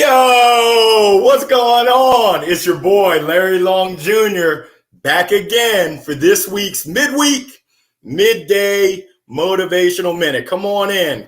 Yo, what's going on? It's your boy, Larry Long Jr., back again for this week's Midweek, Midday Motivational Minute. Come on in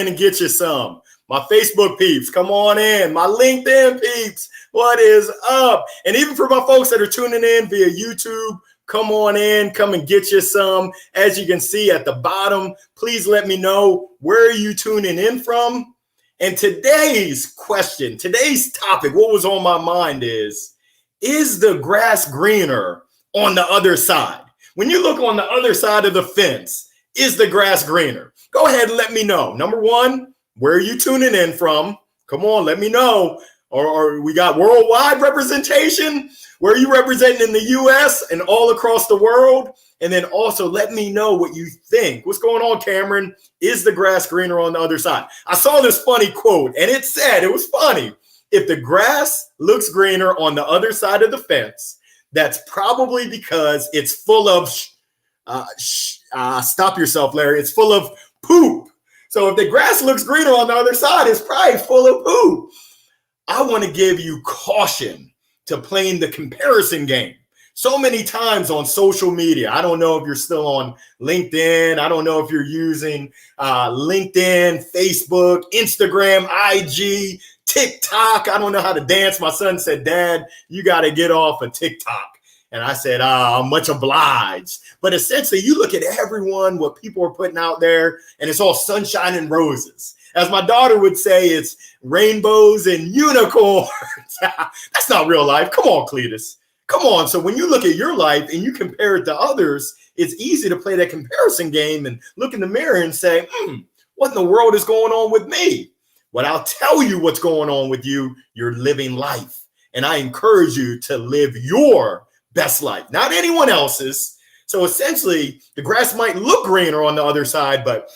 and get you some. My Facebook peeps, come on in. My LinkedIn peeps, what is up? And even for my folks that are tuning in via YouTube, come on in, come and get you some. As you can see at the bottom, please let me know where are you tuning in from. And today's question, today's topic, what was on my mind is the grass greener on the other side? When you look on the other side of the fence, is the grass greener? Go ahead and let me know. Number one, where are you tuning in from? Come on, let me know. Or we got worldwide representation. Where are you representing in the U.S. and all across the world? And then also let me know what you think. What's going on, Cameron? Is the grass greener on the other side? I saw this funny quote, and it said, it was funny, if the grass looks greener on the other side of the fence, that's probably because it's full of, stop yourself, Larry, it's full of poop. So if the grass looks greener on the other side, it's probably full of poop. I want to give you caution to playing the comparison game. So many times on social media, I don't know if you're still on LinkedIn. I don't know if you're using LinkedIn, Facebook, Instagram, IG, TikTok. I don't know how to dance. My son said, Dad, you got to get off of TikTok. And I said, I'm much obliged. But essentially, you look at everyone, what people are putting out there, and it's all sunshine and roses. As my daughter would say, it's rainbows and unicorns. That's not real life. Come on, Cletus. Come on. So when you look at your life and you compare it to others, it's easy to play that comparison game and look in the mirror and say, what in the world is going on with me? Well, I'll tell you what's going on with you. You're living life. And I encourage you to live your best life, not anyone else's. So essentially, the grass might look greener on the other side, but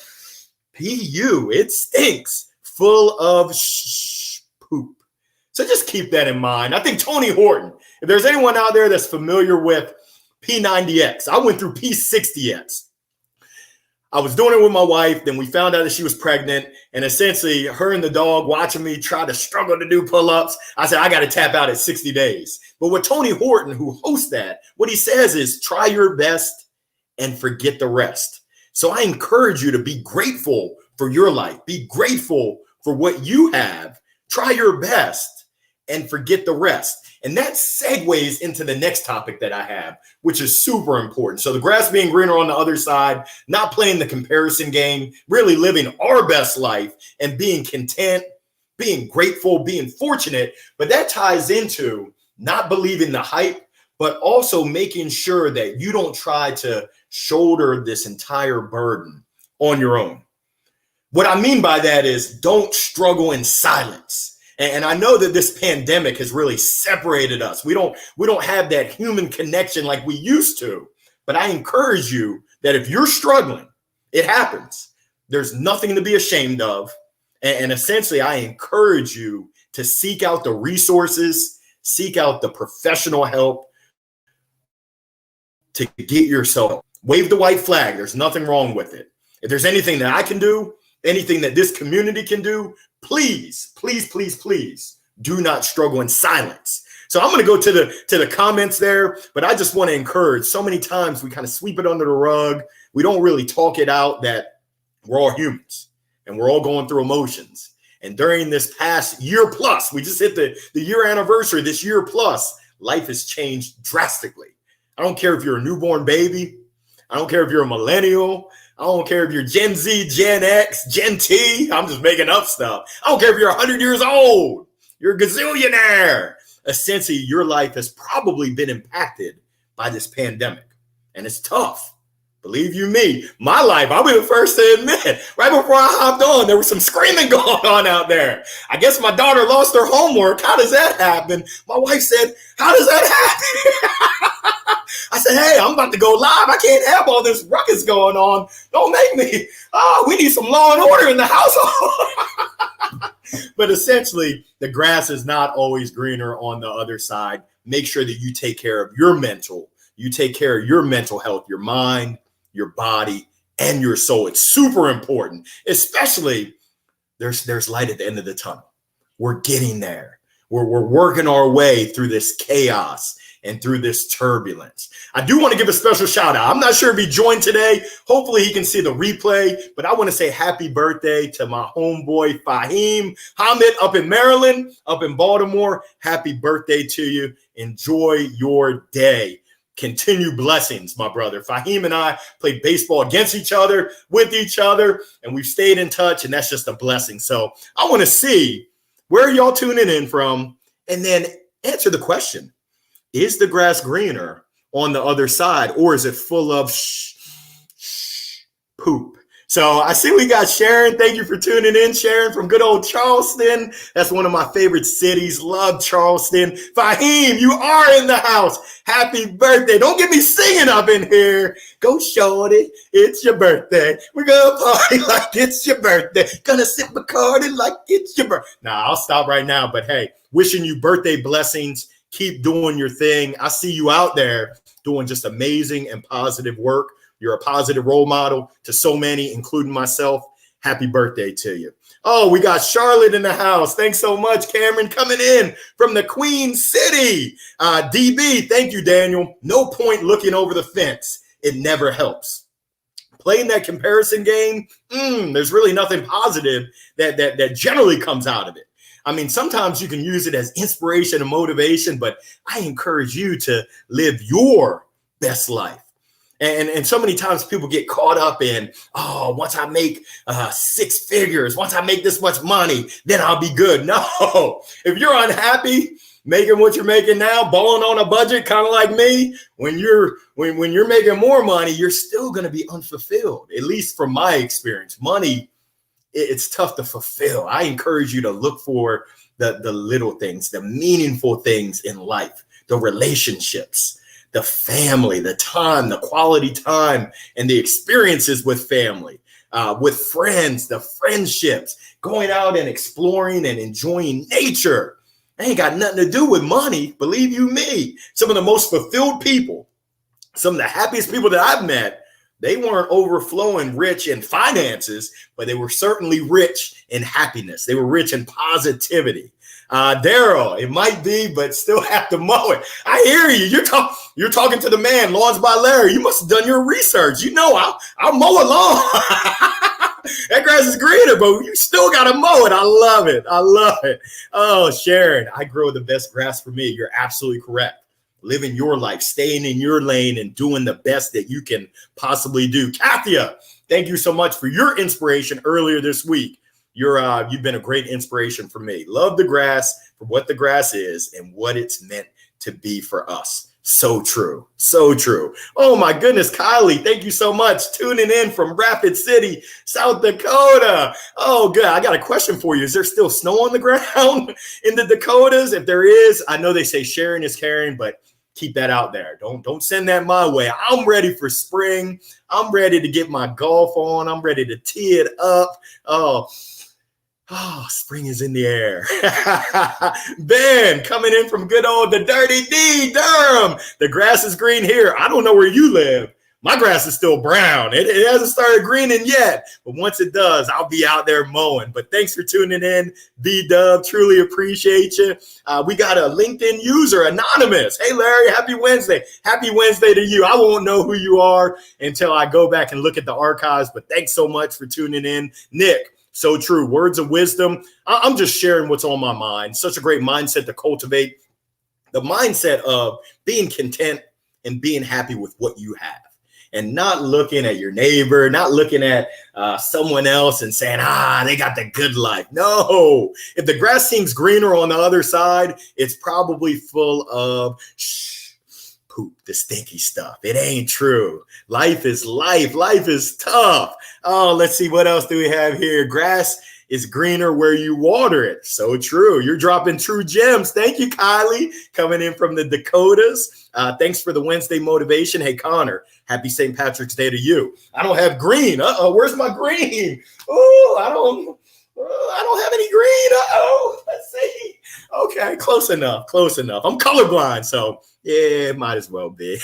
PU, it stinks, full of poop. So just keep that in mind. I think Tony Horton, if there's anyone out there that's familiar with P90X, I went through P60X. I was doing it with my wife. Then we found out that she was pregnant. And essentially, her and the dog watching me try to struggle to do pull-ups. I said, I got to tap out at 60 days. But with Tony Horton, who hosts that, what he says is try your best and forget the rest. So I encourage you to be grateful for your life. Be grateful for what you have. Try your best and forget the rest. And that segues into the next topic that I have, which is super important. So the grass being greener on the other side, not playing the comparison game, really living our best life and being content, being grateful, being fortunate. But that ties into not believing the hype, but also making sure that you don't try to shoulder this entire burden on your own. What I mean by that is don't struggle in silence. And I know that this pandemic has really separated us. We don't have that human connection like we used to. But I encourage you that if you're struggling, it happens. There's nothing to be ashamed of. And essentially, I encourage you to seek out the resources, seek out the professional help to get yourself. Wave the white flag. There's nothing wrong with it. If there's anything that I can do, anything that this community can do, please, please, please, please do not struggle in silence. So I'm going to go to the comments there, but I just want to encourage. So many times we kind of sweep it under the rug. We don't really talk it out that we're all humans and we're all going through emotions. And during this past year plus, we just hit the year anniversary, this year plus, life has changed drastically. I don't care if you're a newborn baby. I don't care if you're a millennial. I don't care if you're Gen Z, Gen X, Gen T. I'm just making up stuff. I don't care if you're 100 years old. You're a gazillionaire. Essentially, your life has probably been impacted by this pandemic. And it's tough. Believe you me, my life, I'll be the first to admit, right before I hopped on, there was some screaming going on out there. I guess my daughter lost her homework. How does that happen? My wife said, how does that happen? I said, hey, I'm about to go live. I can't have all this ruckus going on. Don't make me. We need some law and order in the household. But essentially, the grass is not always greener on the other side. Make sure that you take care of your mental. You take care of your mental health, your mind, your body, and your soul. It's super important, especially there's light at the end of the tunnel. We're getting there. We're working our way through this chaos and through this turbulence. I do want to give a special shout out. I'm not sure if he joined today. Hopefully he can see the replay, but I want to say happy birthday to my homeboy Fahim Hamid up in Maryland, up in Baltimore. Happy birthday to you. Enjoy your day. Continue blessings, my brother. Fahim and I played baseball against each other, with each other, and we've stayed in touch, and that's just a blessing. So I want to see where are y'all tuning in from, and then answer the question. Is the grass greener on the other side, or is it full of poop? So I see we got Sharon. Thank you for tuning in, Sharon, from good old Charleston. That's one of my favorite cities. Love Charleston. Fahim, you are in the house. Happy birthday. Don't get me singing up in here. Go, shorty. It's your birthday. We're going to party like it's your birthday. Gonna sip Bacardi like it's your birthday. Nah, I'll stop right now. But hey, wishing you birthday blessings. Keep doing your thing. I see you out there doing just amazing and positive work. You're a positive role model to so many, including myself. Happy birthday to you. Oh, we got Charlotte in the house. Thanks so much, Cameron, coming in from the Queen City. DB, thank you, Daniel. No point looking over the fence. It never helps. Playing that comparison game, there's really nothing positive that generally comes out of it. I mean, sometimes you can use it as inspiration and motivation, but I encourage you to live your best life. And so many times people get caught up in, oh, once I make 6 figures, once I make this much money, then I'll be good. No, if you're unhappy making what you're making now, balling on a budget, kind of like me, when you're making more money, you're still going to be unfulfilled. At least from my experience, money, it's tough to fulfill. I encourage you to look for the little things, the meaningful things in life, the relationships, the family, the time, the quality time, and the experiences with family, with friends, the friendships, going out and exploring and enjoying nature. That ain't got nothing to do with money. Believe you me, some of the most fulfilled people, some of the happiest people that I've met, they weren't overflowing rich in finances, but they were certainly rich in happiness. They were rich in positivity. Daryl, it might be, but still have to mow it. I hear you. You're talking to the man, Lawns by Larry. You must have done your research. You know, I'll mow a lawn. That grass is greener, but you still got to mow it. I love it. I love it. Oh, Sharon, I grow the best grass for me. You're absolutely correct. Living your life, staying in your lane, and doing the best that you can possibly do. Kathia, thank you so much for your inspiration earlier this week. You've been a great inspiration for me. Love the grass for what the grass is and what it's meant to be for us. So true. So true. Oh my goodness, Kylie, thank you so much. Tuning in from Rapid City, South Dakota. Oh, good. I got a question for you. Is there still snow on the ground in the Dakotas? If there is, I know they say sharing is caring, but keep that out there. Don't send that my way. I'm ready for spring. I'm ready to get my golf on. I'm ready to tee it up. Oh, spring is in the air. Ben, coming in from good old the Dirty D, Durham. The grass is green here. I don't know where you live. My grass is still brown. It hasn't started greening yet, but once it does, I'll be out there mowing. But thanks for tuning in, B-Dub. Truly appreciate you. We got a LinkedIn user, Anonymous. Hey, Larry, happy Wednesday. Happy Wednesday to you. I won't know who you are until I go back and look at the archives, but thanks so much for tuning in. Nick, so true. Words of wisdom. I'm just sharing what's on my mind. Such a great mindset to cultivate. The mindset of being content and being happy with what you have. And not looking at your neighbor, not looking at someone else and saying, they got the good life. No, if the grass seems greener on the other side, it's probably full of poop, the stinky stuff. It ain't true. Life is life. Life is tough. Oh, let's see. What else do we have here? Grass is greener where you water it. So true. You're dropping true gems. Thank you, Kylie, coming in from the Dakotas. Thanks for the Wednesday motivation. Hey, Connor, happy St. Patrick's Day to you. I don't have green. Where's my green? Oh, I don't have any green. Let's see. Okay, close enough. Close enough. I'm colorblind, so yeah, it might as well be.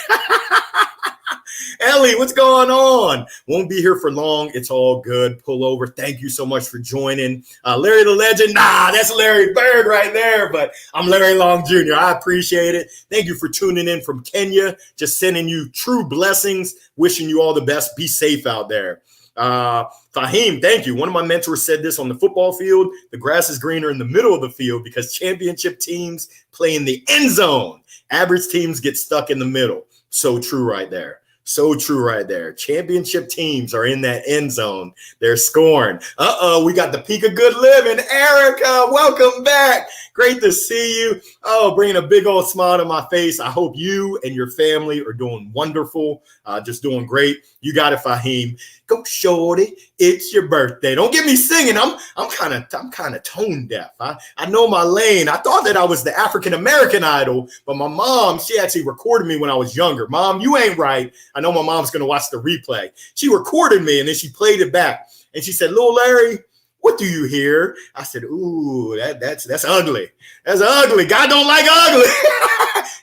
Ellie, what's going on? Won't be here for long. It's all good. Pull over. Thank you so much for joining. Larry the Legend. Nah, that's Larry Bird right there, but I'm Larry Long Jr. I appreciate it. Thank you for tuning in from Kenya. Just sending you true blessings. Wishing you all the best. Be safe out there. Fahim, thank you. One of my mentors said this on the football field: the grass is greener in the middle of the field because championship teams play in the end zone. Average teams get stuck in the middle. So true right there. So true right there. Championship teams are in that end zone. They're scoring. We got the peak of good living. Erica, welcome back. Great to see you. Oh, bringing a big old smile to my face. I hope you and your family are doing wonderful. Just doing great. You got it, Fahim. Go shorty. It's your birthday. Don't get me singing. I'm kind of tone deaf. I know my lane. I thought that I was the African American Idol, but my mom, she actually recorded me when I was younger. Mom, you ain't right. I know my mom's gonna watch the replay. She recorded me and then she played it back. And she said, "Little Larry, what do you hear?" I said, "Ooh, that's ugly. That's ugly. God don't like ugly."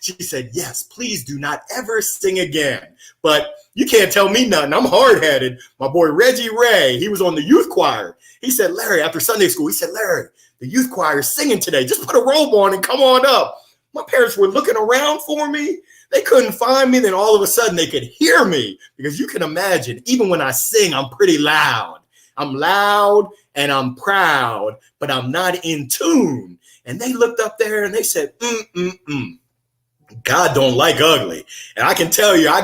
She said, "Yes, please do not ever sing again." But you can't tell me nothing. I'm hard-headed. My boy Reggie Ray, he was on the youth choir. He said, "Larry," after Sunday school, he said, "Larry, the youth choir is singing today. Just put a robe on and come on up." My parents were looking around for me. They couldn't find me. Then all of a sudden they could hear me, because you can imagine, even when I sing, I'm pretty loud. I'm loud and I'm proud, but I'm not in tune. And they looked up there and they said, God don't like ugly. And I can tell you, I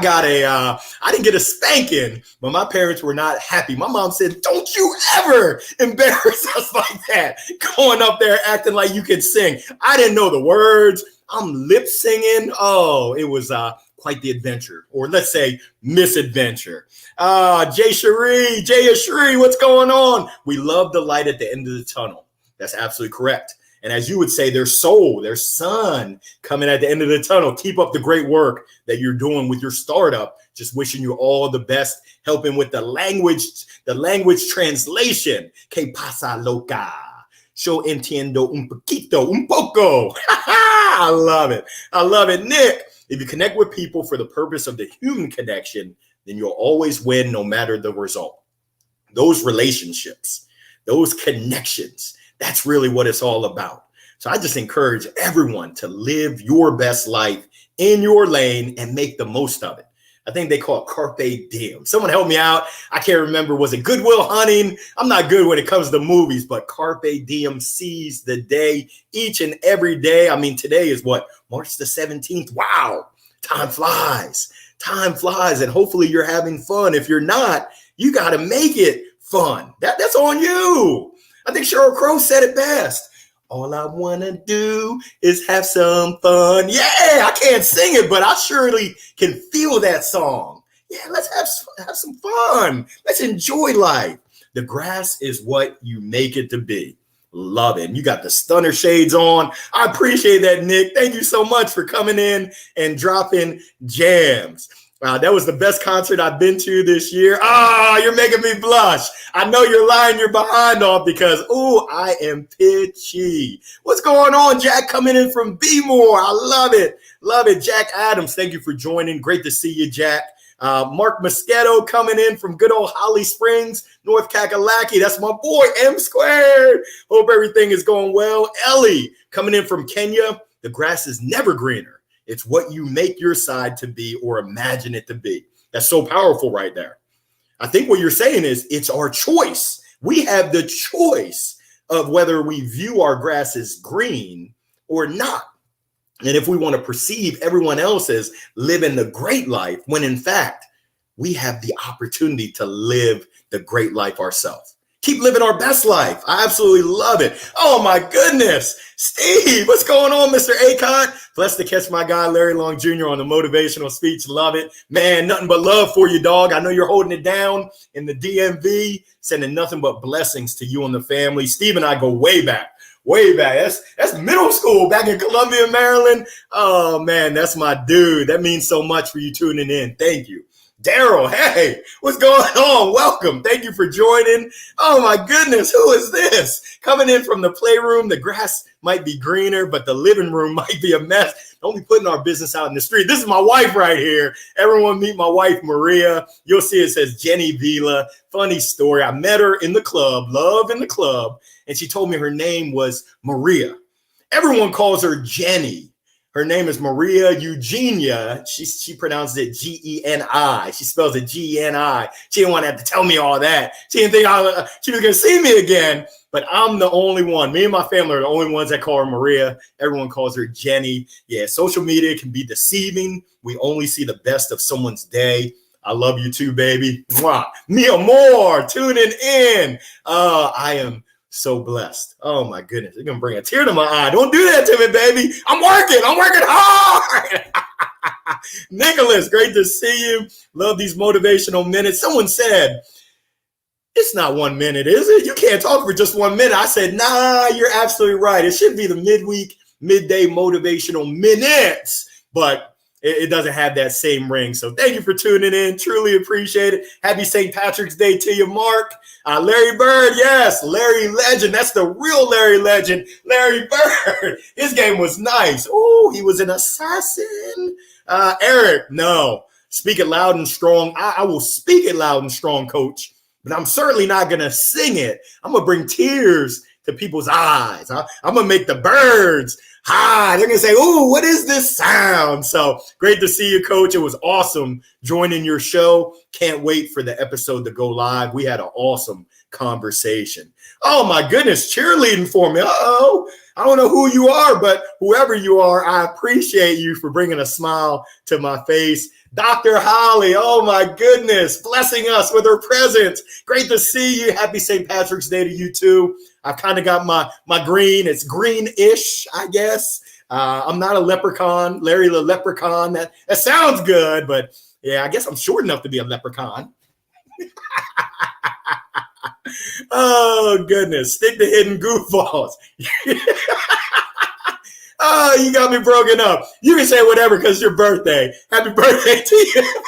didn't get a spanking, but my parents were not happy. My mom said, "Don't you ever embarrass us like that, going up there acting like you can sing." I didn't know the words. I'm lip singing. Oh, it was quite the adventure, or let's say misadventure. Jay Ashri, what's going on? We love the light at the end of the tunnel. That's absolutely correct. And as you would say, there's soul, there's sun coming at the end of the tunnel. Keep up the great work that you're doing with your startup. Just wishing you all the best, helping with the language translation. Que pasa, loca? Yo entiendo un poquito, un poco. I love it. I love it. Nick, if you connect with people for the purpose of the human connection, then you'll always win no matter the result. Those relationships, those connections, that's really what it's all about. So I just encourage everyone to live your best life in your lane and make the most of it. I think they call it carpe diem. Someone help me out. I can't remember. Was it Good Will Hunting? I'm not good when it comes to movies, but carpe diem, seize the day, each and every day. I mean, today is what? March the 17th. Wow. Time flies. Time flies. And hopefully you're having fun. If you're not, you got to make it fun. That's on you. I think Sheryl Crow said it best. All I want to do is have some fun. Yeah, I can't sing it, but I surely can feel that song. Yeah, let's have some fun. Let's enjoy life. The grass is what you make it to be. Love it. And you got the stunner shades on. I appreciate that, Nick. Thank you so much for coming in and dropping jams. That was the best concert I've been to this year. You're making me blush. I know you're lying your behind off because, I am pitchy. What's going on, Jack? Coming in from B-More. I love it. Love it. Jack Adams, thank you for joining. Great to see you, Jack. Mark Mosquito coming in from good old Holly Springs, North Kakalaki. That's my boy, M Squared. Hope everything is going well. Ellie coming in from Kenya. The grass is never greener. It's what you make your side to be or imagine it to be. That's so powerful right there. I think what you're saying is it's our choice. We have the choice of whether we view our grass as green or not. And if we want to perceive everyone else as living the great life, when in fact, we have the opportunity to live the great life ourselves. Keep living our best life. I absolutely love it. Oh my goodness. Steve, what's going on, Mr. Acon? Blessed to catch my guy, Larry Long Jr. on the motivational speech. Love it. Man, nothing but love for you, dog. I know you're holding it down in the DMV, sending nothing but blessings to you and the family. Steve and I go way back. Way back. That's middle school back in Columbia, Maryland. Oh man, that's my dude. That means so much for you tuning in. Thank you. Daryl, hey, what's going on? Welcome. Thank you for joining. Oh my goodness, who is this? Coming in from the playroom, the grass might be greener, but the living room might be a mess. Don't be putting our business out in the street. This is my wife right here. Everyone meet my wife, Maria. You'll see it says Jenny Vila. Funny story. I met her in the club, Love in the Club, and she told me her name was Maria. Everyone calls her Jenny. Her name is Maria Eugenia. She pronounces it Geni. She spells it Geni. She didn't want to have to tell me all that. She didn't think she was going to see me again, but I'm the only one. Me and my family are the only ones that call her Maria. Everyone calls her Jenny. Yeah, social media can be deceiving. We only see the best of someone's day. I love you too, baby. Mwah. Mia Moore tuning in. I am so blessed. Oh my goodness. You're gonna bring a tear to my eye. Don't do that to me, baby. I'm working hard. Nicholas, great to see you. Love these motivational minutes. Someone said, it's not 1 minute, is it? You can't talk for just 1 minute. I said, nah, you're absolutely right. It should be the midweek, midday motivational minutes, but it doesn't have that same ring. So thank you for tuning in. Truly appreciate it. Happy St. Patrick's Day to you, Mark. Larry Bird, yes, Larry Legend. That's the real Larry Legend, Larry Bird. His game was nice. Oh, he was an assassin. Eric, no. Speak it loud and strong. I will speak it loud and strong, coach, but I'm certainly not going to sing it. I'm going to bring tears to people's eyes. I'm going to make the birds hi. They're going to say, ooh, what is this sound? So great to see you, coach. It was awesome joining your show. Can't wait for the episode to go live. We had an awesome conversation. Oh, my goodness, cheerleading for me. Uh-oh. I don't know who you are, but whoever you are, I appreciate you for bringing a smile to my face. Dr. Holly, oh my goodness, blessing us with her presence. Great to see you. Happy St. Patrick's Day to you too. I've kind of got my green. It's greenish, I guess. I'm not a leprechaun, Larry the Leprechaun. That sounds good, but yeah, I guess I'm short enough to be a leprechaun. Oh, goodness. Stick to hidden goofballs. Oh, you got me broken up. You can say whatever because it's your birthday. Happy birthday to you.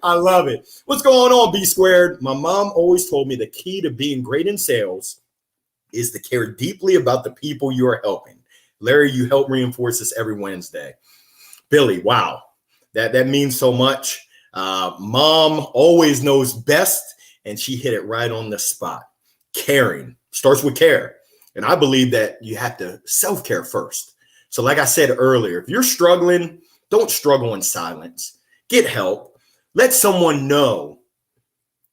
I love it. What's going on, B Squared? My mom always told me the key to being great in sales is to care deeply about the people you are helping. Larry, you help reinforce this every Wednesday. Billy, wow. That means so much. Mom always knows best, and she hit it right on the spot. Caring starts with care. And I believe that you have to self-care first. So like I said earlier, if you're struggling, don't struggle in silence. Get help. Let someone know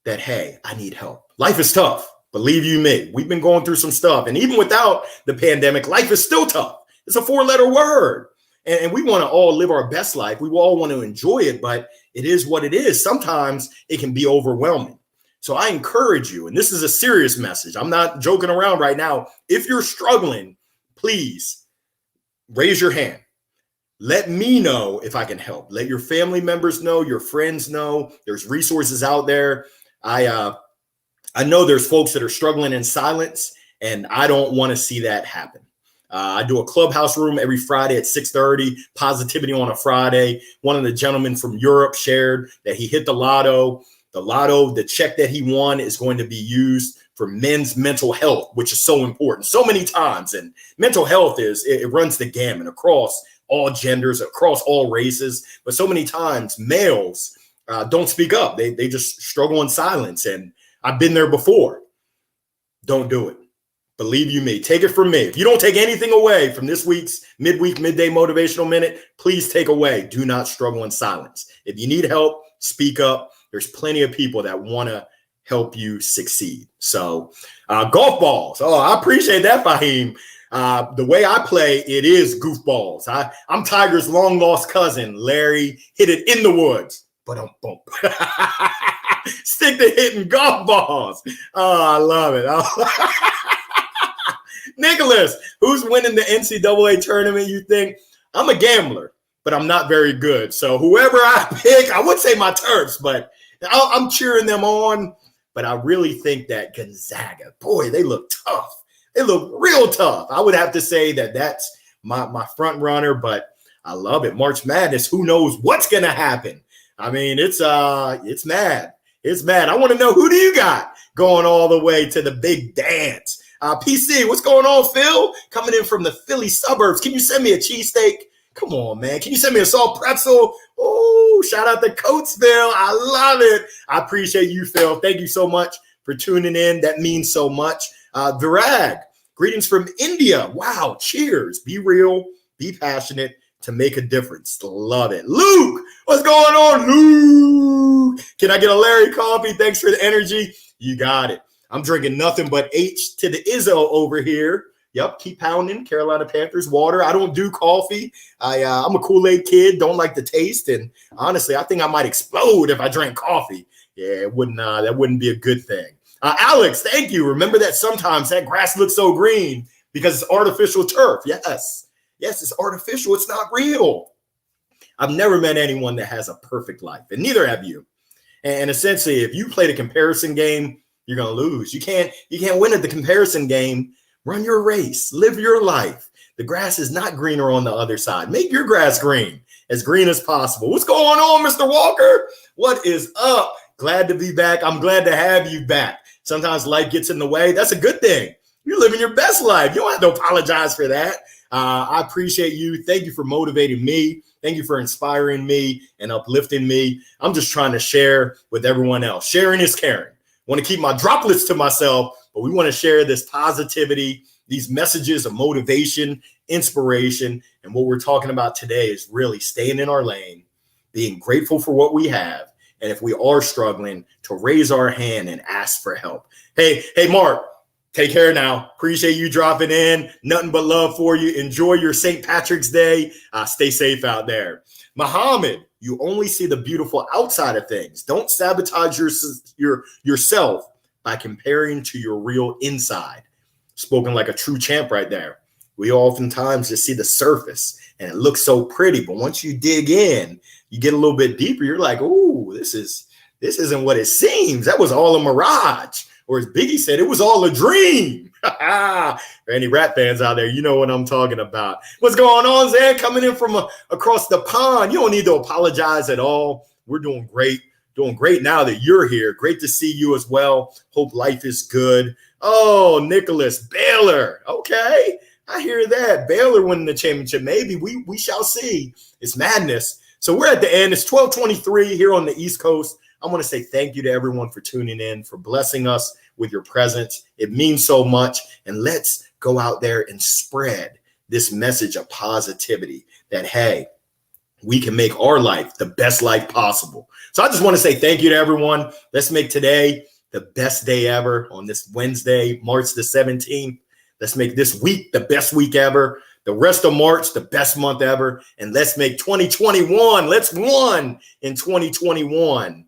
that, hey, I need help. Life is tough. Believe you me, we've been going through some stuff. And even without the pandemic, life is still tough. It's a 4-letter word. And we want to all live our best life. We all want to enjoy it, but it is what it is. Sometimes it can be overwhelming. So I encourage you, and this is a serious message. I'm not joking around right now. If you're struggling, please raise your hand. Let me know if I can help. Let your family members know, your friends know. There's resources out there. I know there's folks that are struggling in silence, and I don't want to see that happen. I do a clubhouse room every Friday at 6:30, positivity on a Friday. One of the gentlemen from Europe shared that he hit the lotto. The check that he won is going to be used for men's mental health, which is so important so many times. And mental health it runs the gamut across all genders, across all races. But so many times males don't speak up. They just struggle in silence. And I've been there before. Don't do it. Believe you me. Take it from me. If you don't take anything away from this week's midweek, midday motivational minute, please take away. Do not struggle in silence. If you need help, speak up. There's plenty of people that want to help you succeed. So golf balls. Oh, I appreciate that, Fahim. The way I play, it is goofballs. I'm Tiger's long lost cousin, Larry. Hit it in the woods. But stick to hitting golf balls. Oh, I love it. Nicholas, who's winning the NCAA tournament, you think? I'm a gambler, but I'm not very good. So whoever I pick, I would say my Terps, but I'm cheering them on. But I really think that Gonzaga, boy, they look tough. They look real tough. I would have to say that that's my front runner, but I love it. March Madness, who knows what's going to happen? I mean, it's mad. It's mad. I want to know, who do you got going all the way to the big dance? PC, what's going on, Phil? Coming in from the Philly suburbs. Can you send me a cheesesteak? Come on, man. Can you send me a salt pretzel? Oh, shout out to Coatesville. I love it. I appreciate you, Phil. Thank you so much for tuning in. That means so much. Virag, greetings from India. Wow, cheers. Be real, be passionate to make a difference. Love it. Luke, what's going on, Luke? Can I get a Larry coffee? Thanks for the energy. You got it. I'm drinking nothing but H to the Izzo over here. Yep, keep pounding. Carolina Panthers water. I don't do coffee. I'm a Kool-Aid kid. Don't like the taste. And honestly, I think I might explode if I drank coffee. Yeah, it wouldn't. That wouldn't be a good thing. Alex, thank you. Remember that sometimes that grass looks so green because it's artificial turf. Yes, it's artificial. It's not real. I've never met anyone that has a perfect life, and neither have you. And essentially, if you play the comparison game, you're going to lose. You can't win at the comparison game. Run your race. Live your life. The grass is not greener on the other side. Make your grass green as possible. What's going on, Mr. Walker? What is up? Glad to be back. I'm glad to have you back. Sometimes life gets in the way. That's a good thing. You're living your best life. You don't have to apologize for that. I appreciate you. Thank you for motivating me. Thank you for inspiring me and uplifting me. I'm just trying to share with everyone else. Sharing is caring. I want to keep my droplets to myself, but we want to share this positivity, these messages of motivation, inspiration. And what we're talking about today is really staying in our lane, being grateful for what we have. And if we are struggling, to raise our hand and ask for help. Hey, Mark, take care now. Appreciate you dropping in. Nothing but love for you. Enjoy your St. Patrick's Day. Stay safe out there. Muhammad, you only see the beautiful outside of things. Don't sabotage yourself by comparing to your real inside. Spoken like a true champ right there. We oftentimes just see the surface and it looks so pretty, but once you dig in, you get a little bit deeper. You're like, "Ooh, this isn't what it seems. That was all a mirage." Or as Biggie said, it was all a dream. For any rap fans out there, you know what I'm talking about. What's going on, Zan? Coming in from across the pond. You don't need to apologize at all. We're doing great. Doing great now that you're here. Great to see you as well. Hope life is good. Oh, Nicholas, Baylor. Okay, I hear that. Baylor winning the championship. Maybe we shall see. It's madness. So we're at the end. It's 12:23 here on the East Coast. I want to say thank you to everyone for tuning in, for blessing us with your presence. It means so much. And let's go out there and spread this message of positivity that, hey, we can make our life the best life possible. So I just want to say thank you to everyone. Let's make today the best day ever on this Wednesday, March the 17th. Let's make this week the best week ever. The rest of March, the best month ever. And let's make 2021. Let's win in 2021.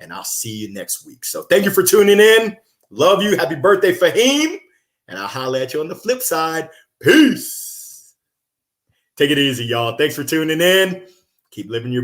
And I'll see you next week. So thank you for tuning in. Love you. Happy birthday, Fahim. And I'll holler at you on the flip side. Peace. Take it easy, y'all. Thanks for tuning in. Keep living your